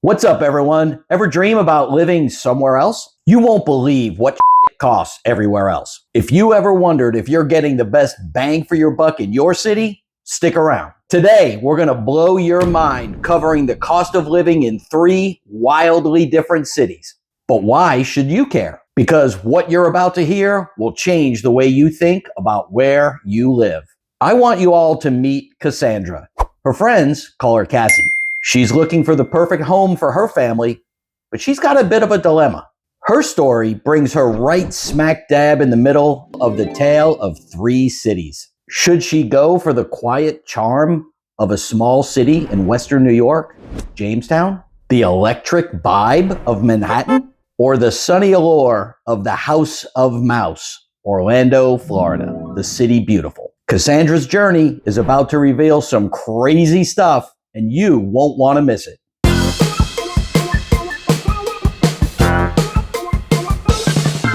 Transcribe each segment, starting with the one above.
What's up, everyone? Ever dream about living somewhere else? You won't believe what costs everywhere else. If you ever wondered if you're getting the best bang for your buck in your city, stick around. Today, we're going to blow your mind covering the cost of living in 3 wildly different cities. But why should you care? Because what you're about to hear will change the way you think about where you live. I want you all to meet Cassandra. Her friends call her Cassie. She's looking for the perfect home for her family, but she's got a bit of a dilemma. Her story brings her right smack dab in the middle of the tale of 3 cities. Should she go for the quiet charm of a small city in Western New York, Jamestown, the electric vibe of Manhattan, or the sunny allure of the House of Mouse, Orlando, Florida, the city beautiful? Cassandra's journey is about to reveal some crazy stuff, and you won't want to miss it.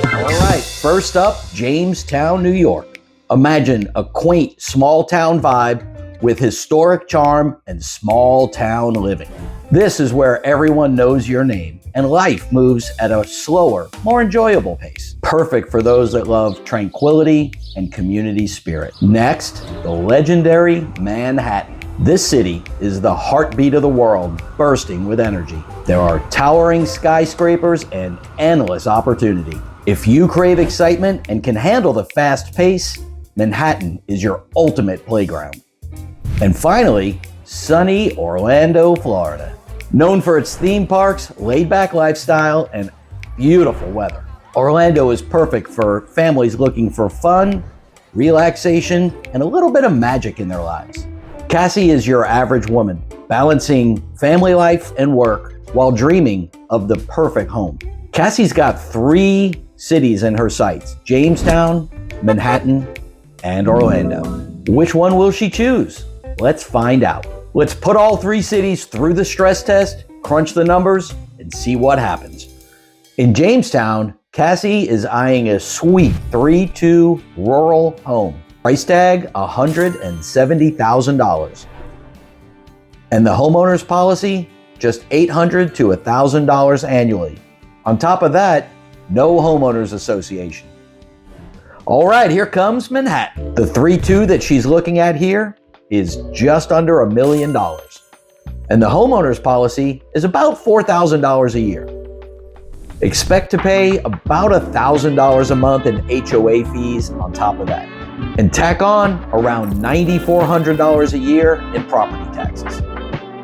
All right, first up, Jamestown, New York. Imagine a quaint small town vibe with historic charm and small town living. This is where everyone knows your name and life moves at a slower, more enjoyable pace. Perfect for those that love tranquility and community spirit. Next, the legendary Manhattan. This city is the heartbeat of the world, bursting with energy. There are towering skyscrapers and endless opportunity. If you crave excitement and can handle the fast pace, Manhattan is your ultimate playground. And finally, sunny Orlando, Florida. Known for its theme parks, laid-back lifestyle, and beautiful weather. Orlando is perfect for families looking for fun, relaxation, and a little bit of magic in their lives. Cassie is your average woman, balancing family life and work while dreaming of the perfect home. Cassie's got 3 cities in her sights: Jamestown, Manhattan, and Orlando. Which one will she choose? Let's find out. Let's put all 3 cities through the stress test, crunch the numbers, and see what happens. In Jamestown, Cassie is eyeing a sweet 3-2 rural home. Price tag $170,000. And the homeowner's policy, just $800 to $1,000 annually. On top of that, no homeowners association. All right, here comes Manhattan. The 3-2 that she's looking at here is just under $1 million. And the homeowner's policy is about $4,000 a year. Expect to pay about $1,000 a month in HOA fees on top of that. And tack on around $9,400 a year in property taxes.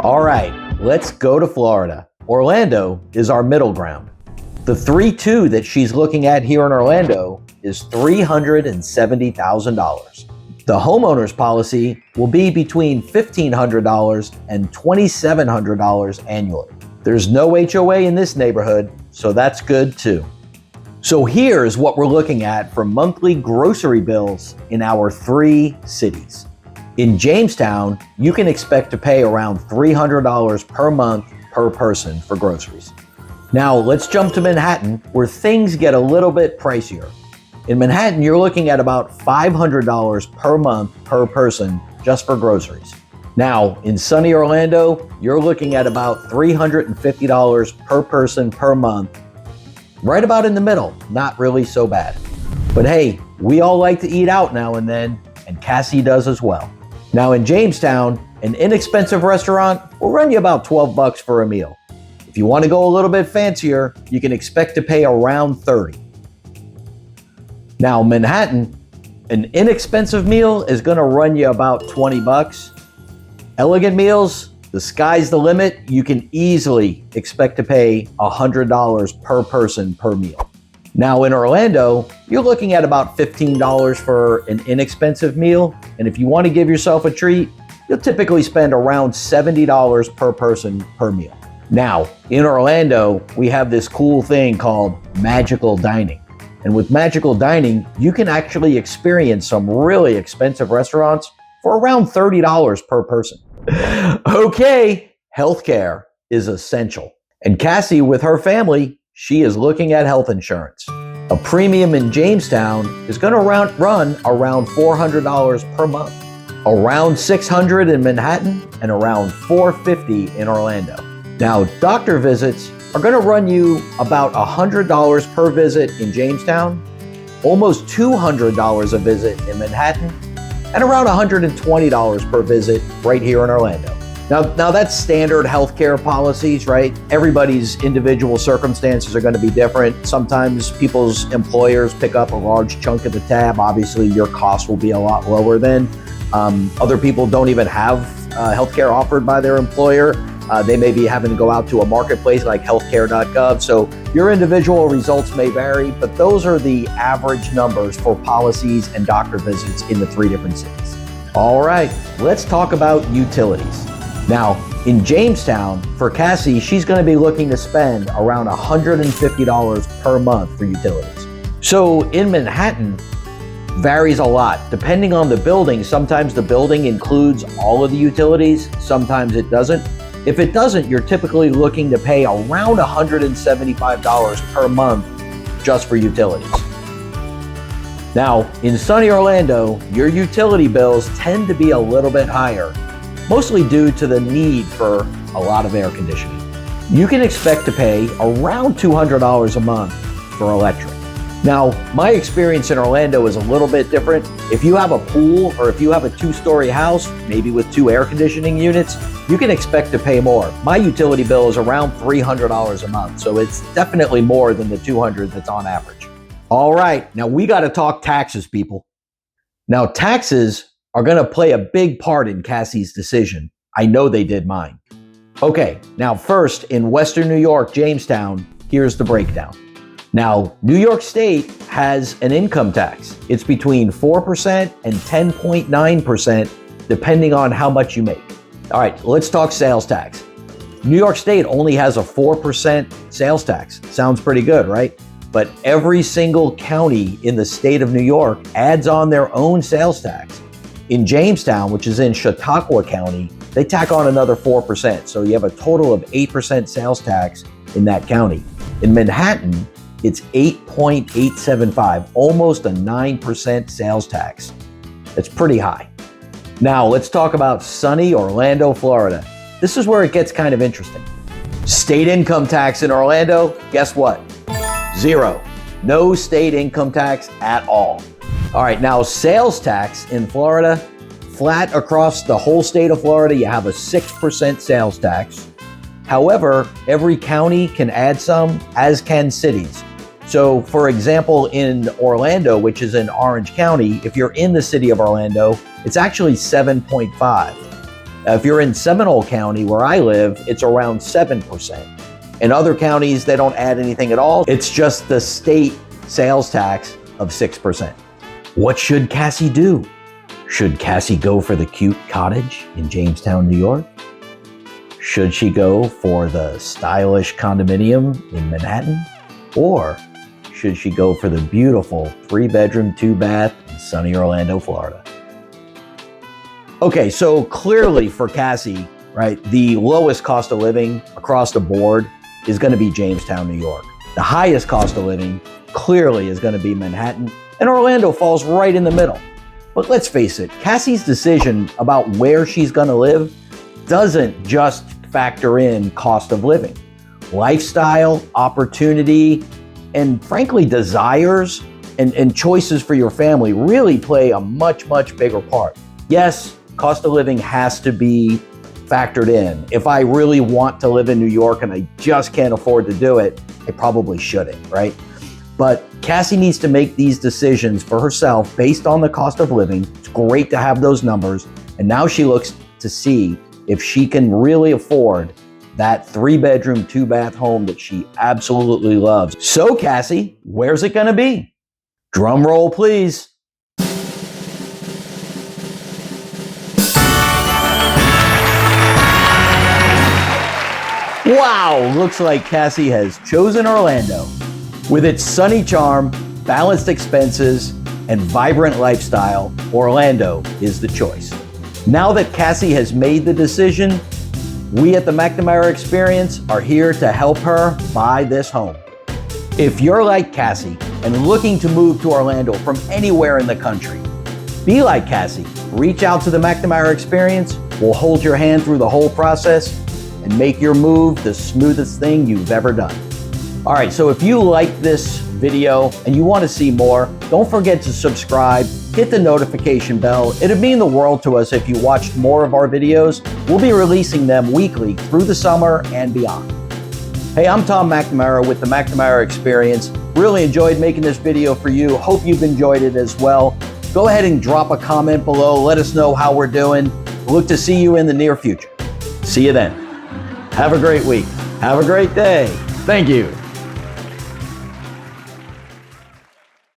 All right, let's go to Florida. Orlando is our middle ground. The 3-2 that she's looking at here in Orlando is $370,000. The homeowner's policy will be between $1,500 and $2,700 annually. There's no HOA in this neighborhood, so that's good too. So here's what we're looking at for monthly grocery bills in our 3 cities. In Jamestown, you can expect to pay around $300 per month per person for groceries. Now let's jump to Manhattan, where things get a little bit pricier. In Manhattan, you're looking at about $500 per month per person just for groceries. Now, in sunny Orlando, you're looking at about $350 per person per month. Right about in the middle, not really so bad. But hey, we all like to eat out now and then, and Cassie does as well. Now in Jamestown, an inexpensive restaurant will run you about $12 for a meal. If you want to go a little bit fancier, you can expect to pay around $30. Now Manhattan, an inexpensive meal is going to run you about $20. Elegant meals, the sky's the limit. You can easily expect to pay $100 per person per meal. Now in Orlando, you're looking at about $15 for an inexpensive meal. And if you want to give yourself a treat, you'll typically spend around $70 per person per meal. Now, in Orlando, we have this cool thing called magical dining. And with magical dining, you can actually experience some really expensive restaurants for around $30 per person. Okay, healthcare is essential. And Cassie, with her family, she is looking at health insurance. A premium in Jamestown is going to run around $400 per month, around $600 in Manhattan, and around $450 in Orlando. Now, doctor visits are going to run you about $100 per visit in Jamestown, almost $200 a visit in Manhattan, and around $120 per visit right here in Orlando. Now that's standard healthcare policies, right? Everybody's individual circumstances are going to be different. Sometimes people's employers pick up a large chunk of the tab. Obviously, your cost will be a lot lower than. Other people don't even have healthcare offered by their employer. They may be having to go out to a marketplace like healthcare.gov. So your individual results may vary, but those are the average numbers for policies and doctor visits in the 3 different cities. All right, let's talk about utilities. Now, in Jamestown, for Cassie, she's going to be looking to spend around $150 per month for utilities. So in Manhattan, varies a lot. Depending on the building, sometimes the building includes all of the utilities, sometimes it doesn't. If it doesn't, you're typically looking to pay around $175 per month just for utilities. Now, in sunny Orlando, your utility bills tend to be a little bit higher, mostly due to the need for a lot of air conditioning. You can expect to pay around $200 a month for electric. Now, my experience in Orlando is a little bit different. If you have a pool or if you have a 2-story house, maybe with 2 air conditioning units, you can expect to pay more. My utility bill is around $300 a month, so it's definitely more than the $200 that's on average. All right, now we got to talk taxes, people. Now, taxes are going to play a big part in Cassie's decision. I know they did mine. Okay, now first, in Western New York, Jamestown, here's the breakdown. Now, New York State has an income tax. It's between 4% and 10.9%, depending on how much you make. All right, let's talk sales tax. New York State only has a 4% sales tax. Sounds pretty good, right? But every single county in the state of New York adds on their own sales tax. In Jamestown, which is in Chautauqua County, they tack on another 4%. So you have a total of 8% sales tax in that county. In Manhattan, it's 8.875, almost a 9% sales tax. It's pretty high. Now let's talk about sunny Orlando, Florida. This is where it gets kind of interesting. State income tax in Orlando, guess what? 0. No state income tax at all. All right, now sales tax in Florida, flat across the whole state of Florida, you have a 6% sales tax. However, every county can add some, as can cities. So for example, in Orlando, which is in Orange County, if you're in the city of Orlando, it's actually 7.5. If you're in Seminole County, where I live, it's around 7%. In other counties, they don't add anything at all. It's just the state sales tax of 6%. What should Cassie do? Should Cassie go for the cute cottage in Jamestown, New York? Should she go for the stylish condominium in Manhattan? Or should she go for the beautiful 3-bedroom, 2-bath in sunny Orlando, Florida? Okay, so clearly for Cassie, right, the lowest cost of living across the board is going to be Jamestown, New York. The highest cost of living clearly is going to be Manhattan, and Orlando falls right in the middle. But let's face it, Cassie's decision about where she's going to live doesn't just factor in cost of living. Lifestyle, opportunity, and frankly, desires and choices for your family really play a much, much bigger part. Yes, cost of living has to be factored in. If I really want to live in New York and I just can't afford to do it, I probably shouldn't, right? But Cassie needs to make these decisions for herself based on the cost of living. It's great to have those numbers. And now she looks to see if she can really afford that 3-bedroom, 2-bath home that she absolutely loves. So Cassie, where's it gonna be? Drum roll, please. Wow, looks like Cassie has chosen Orlando. With its sunny charm, balanced expenses, and vibrant lifestyle, Orlando is the choice. Now that Cassie has made the decision, we at the McNamara Experience are here to help her buy this home. If you're like Cassie and looking to move to Orlando from anywhere in the country, be like Cassie. Reach out to the McNamara Experience. We'll hold your hand through the whole process. and make your move the smoothest thing you've ever done. All right, so if you like this video and you want to see more, don't forget to subscribe, hit the notification bell. It'd mean the world to us if you watched more of our videos. We'll be releasing them weekly through the summer and beyond. Hey, I'm Tom McNamara with the McNamara Experience. Really enjoyed making this video for you. Hope you've enjoyed it as well. Go ahead and drop a comment below. Let us know how we're doing. Look to see you in the near future. See you then. Have a great week. Have a great day. Thank you.